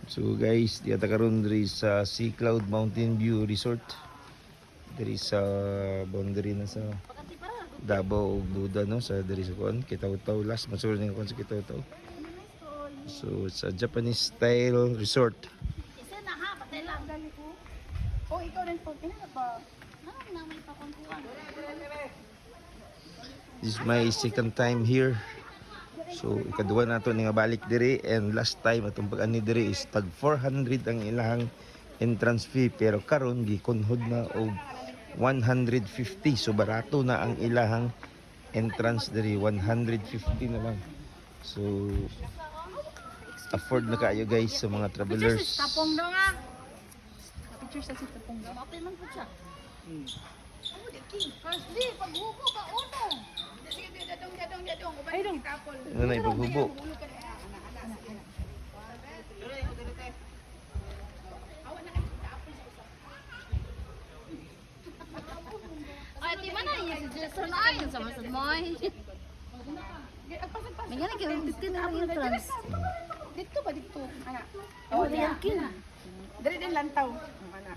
So guys, di ata karon diri sa Sea Cloud Mountain View Resort. Diri sa boundary na sa Davao ug Buda no sa diri sa kuan Kitaw-Taw last masuro ning kuan sa Kitaw-Taw. So it's a Japanese style resort. Isa na ha, patay lang. Oh, ikaw rin po. Pinala ba? Na may pakuntuan. This is my second time here. So ikaduha nato ni nga balik diri and last time atong pag-ani diri is tag 400 ang ilahang entrance fee pero karon gikunhod na og 150 so barato na ang ilahang entrance diri 150 na lang. So afford na kayo guys sa mga travelers. Tapong daw nga. Picture sa si Tapong daw. Mapay man po siya. Oh, di king. First day, paghubo ka uno. Sige, dadong. Ay, dong. Tapol. Ano na ipaghubo? Ay, di mana yung suggestion na ayun sa masad mo. May gana kayo, dito na lang yung trans. Dito ba dito? Ana. Oh, di yakin. Dari din lantaw. Ana.